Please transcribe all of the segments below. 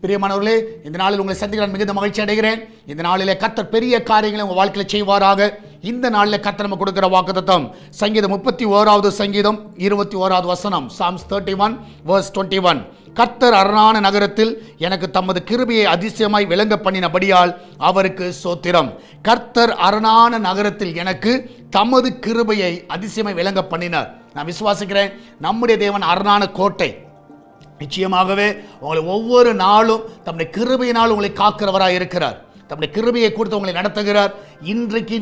பிரியமானவர்களே, இந்த நாளில் உங்களை சந்திக்க நான் மிகுந்த மகிழ்ச்சி அடைகிறேன். இந்த நாளிலே கர்த்தர் பெரிய காரியங்களை உங்கள் வாழ்க்கையில் செய்வாராக. இந்த நாளில் கர்த்தர் நம்ம கொடுக்கிற வாக்குத்தத்தம் சங்கீதம் 31வது சங்கீதம் 21வது வசனம், Psalms 31 verse 21. கர்த்தர் அரணான நகரத்தில் எனக்கு தமது கிருபையை அதிசயமாய் விளங்க பண்ணினபடியால் அவருக்கு ஸ்தோத்திரம். கர்த்தர் அரணான நகரத்தில் எனக்கு தமது கிருபையை அதிசயமாய் விளங்க பண்ணினார். நான் விசுவாசிக்கிறேன், நம்முடைய தேவன் அரணான கோட்டை. நிச்சயமாகவே உங்களை ஒவ்வொரு நாளும் தம்முடைய கிருபையினால் உங்களை காக்கிறவராக இருக்கிறார். தம்முடைய கிருபையை கொடுத்து உங்களை நடத்துகிறார். இன்றைக்கு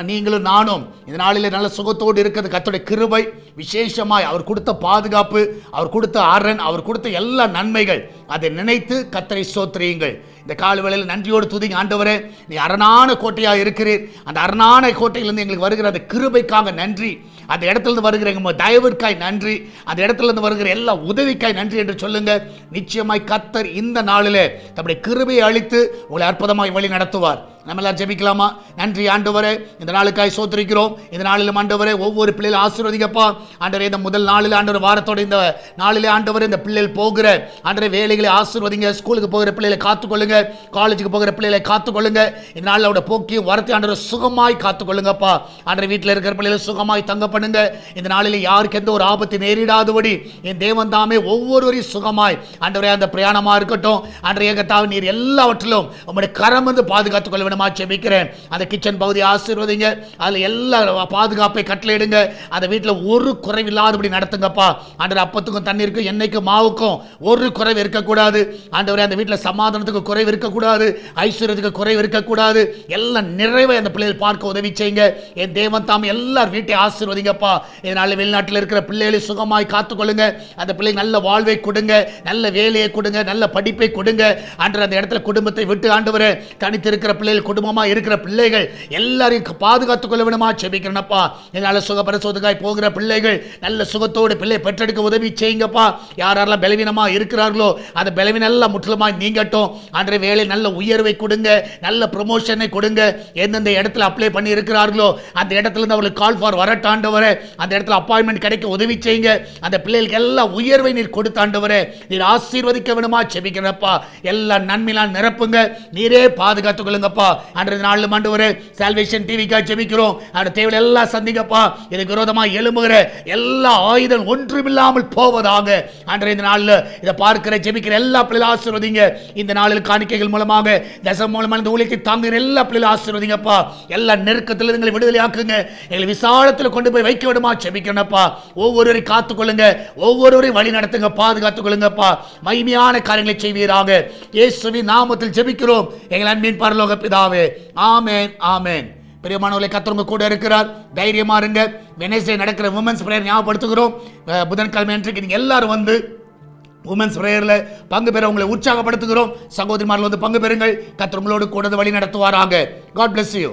நீங்களும் நானும் இந்த நாளில் நல்ல சுகத்தோடு இருக்கிறது கர்த்தருடைய கிருபை. விசேஷமாய் அவர் கொடுத்த பாதுகாப்பு, அவர் கொடுத்த அரண், அவர் கொடுத்த எல்லா நன்மைகள், அதை நினைத்து கர்த்தரை ஸ்தோத்திரியுங்கள். இந்த காலவேளையில் நன்றியோடு துதிங்க. ஆண்டவரே, நீ அரணான கோட்டையாக இருக்கிறீர். அந்த அரணான கோட்டையிலிருந்து எங்களுக்கு வருகிற அந்த கிருபைக்காக நன்றி. அந்த இடத்துலேருந்து வருகிற எங்கள் தயவிற்காய் நன்றி. அந்த இடத்துலேருந்து வருகிற எல்லா உதவிக்காய் நன்றி என்று சொல்லுங்க. நிச்சயமாய் கர்த்தர் இந்த நாளிலே தம்முடைய கிருபையை அளித்து உங்களை அற்புதமாய் வழி நடத்துவார். நம்ம எல்லாம் ஜெபிக்கலாமா? நன்றி ஆண்டவரே, இந்த நாளுக்காய் சோத்திரிக்கிறோம். இந்த நாளிலும் ஆண்டவரே ஒவ்வொரு பிள்ளைகளும் ஆசீர்வதிங்கப்பா. ஆண்டவரே, இந்த முதல் நாளில் ஆண்டவர் வாரத்தோட இந்த நாளிலே ஆண்டவரே இந்த பிள்ளைகள் போகிற ஆண்டவரே வேலைகளை ஆசீர்வதிங்க. ஸ்கூலுக்கு போகிற பிள்ளைகளை காத்துக்கொள்ளுங்க. காலேஜுக்கு போகிற பிள்ளைகளை காத்துக்கொள்ளுங்க. இந்த நாளில் அவருடைய போக்கியும் வரத்தை ஆண்டவர் சுகமாய் காத்துக்கொள்ளுங்கப்பா. ஆண்டவரே, வீட்டில் இருக்கிற பிள்ளைகளை சுகமாய் தங்க பண்ணுங்க. இந்த நாளில் யாருக்கு எந்த ஒரு ஆபத்து நேரிடாதபடி என் தேவன் தாமே ஒவ்வொருவரையும் சுகமாய் ஆண்டவரே அந்த பிரயாணமாக இருக்கட்டும். ஆண்டவரே கர்த்தாவே, நீர் எல்லாவற்றிலும் உங்களுடைய கரம் வந்து பாதுகாத்துக் கொள்ள வேண்டுமா ஜெபிக்கிறேன். அந்த கிச்சன் பகுதியை ஆசீர்வதிங்க. அதில் எல்லா பாதுகாப்பை கட்டளையிடுங்க. அந்த வீட்டில் ஒரு குறைவில்லாதபடி நடத்துங்கப்பா. ஆண்டவரே, அப்பத்துக்கும் தண்ணீருக்கும் எண்ணெய்க்கும் மாவுக்கும் ஒரு குறைவு இருக்கக்கூடாது. ஆண்டவரே, அந்த வீட்டில் சமாதானத்துக்கு குறைவு இருக்கக்கூடாது. ஐஸ்வர்யத்துக்கு குறைவு இருக்கக்கூடாது. எல்லாம் நிறைவை அந்த பிள்ளைகள் பார்க்க உதவி செய்யுங்க. என் தேவன் தாம் எல்லார் வீட்டை ஆசீர்வதிங்கப்பா. இதனால வெளிநாட்டில் இருக்கிற பிள்ளைகளை சுகமாய் காத்துக்கொள்ளுங்க. அந்த பிள்ளைக்கு நல்ல வாழ்வை கொடுங்க, நல்ல வேலையை கொடுங்க, நல்ல படிப்பை கொடுங்க. ஆண்டவரே, அந்த இடத்துல குடும்பத்தை விட்டு ஆண்டவரே தனித்து இருக்கிற பிள்ளைகள், குடும்பமாக இருக்கிற பிள்ளைகள் எல்லாரையும் பாதுகாத்துக் கொள்ள வேண்டுமா ஜெபிக்கிறேனப்பா. இதனால சுகபரிசோதனைக்காய் போகிற பிள்ளைகள் நல்ல சுகத்தோடு பிள்ளை பெற்றெடுக்க உதவி செய்யுங்கப்பா. யாரெல்லாம் பலவீனமாக இருக்கிறார்களோ அந்த பலவீனம் எல்லாம் முற்றிலுமாய் நீங்கட்டும். ஆண்டவரே, வேலை நல்ல உயர்வை கொடுங்க, நல்ல ப்ரொமோஷனை கொடுங்க. எந்தெந்த இடத்துல அப்ளை பண்ணி இருக்கிறார்களோ அந்த இடத்துல இருந்து அவங்களுக்கு கால் ஃபார் வரட்டாண்டவரே, அந்த இடத்துல அப்பாயின்மெண்ட் கிடைக்க உதவி செய்யுங்க. அந்த பிள்ளைகளுக்கு எல்லா உயர்வை நீர் கொடுத்தாண்டவரே, நீர் ஆசீர்வதிக்க வேண்டுமா ஜெபிக்கிறேனப்பா. எல்லா நன்மையால் நிரப்புங்க, நீரே பாதுகாத்துக் கொள்ளுங்கப்பா. அன்றைய நாளிலும் ஆண்டவரே சால்வேஷன் டிவிக்காக ஜெபிக்கிறோம். அந்த தேவையை எல்லாம் சந்திங்கப்பா. இதுக்கு விரோதமாக எழும்புகிற எல்லா ஆயுதம் ஒன்றுமில்லாமல் போவதாக. அன்றைய இந்த நாளில் இதை பார்க்கிற ஜெபிக்கிற எல்லா பிள்ளைகளும் ஆசீர்வதிங்க. இந்த நாளில் காணிக்கைகள் மூலமாக தசம் மூலமாக இந்த ஊழியத்தை தாங்குகிற எல்லா பிள்ளைகளும் ஆசீர்வதிங்கப்பா. எல்லா நெருக்கத்தில் எங்களை விடுதலை ஆக்குங்க. எங்களை விசாலத்தில் கொண்டு போய் வைக்க விடுமா ஜெபிக்கிறேனப்பா. ஒவ்வொருவரையும் காத்துக்கொள்ளுங்க, ஒவ்வொருவரையும் வழி நடத்துங்க, பாதுகாத்துக் கொள்ளுங்கப்பா. மகிமையான காரியங்களை செய்வீராக. இயேசுவின் நாமத்தில் ஜெபிக்கிறோம் எங்கள் அன்பின் பரலோக பிதாவே. ஆமென், ஆமென். பிரியமானவர்களே, கர்த்தர் கூட இருக்கிறார். தைரியமா இருங்க. வெனஸ்டே நடக்கிற உமன்ஸ் பிரேயர் ஞாபகப்படுத்துகிறோம். புதன்கிழமை அன்றைக்கு நீங்க எல்லாரும் வந்து உமன்ஸ் பிரேயரில் பங்கு பெற உங்களை உற்சாகப்படுத்துகிறோம். சகோதரிமார்கள் வந்து பங்கு பெறுங்கள். கர்த்தர் உங்களோடு கூட வழி நடத்துவாராக. God bless you.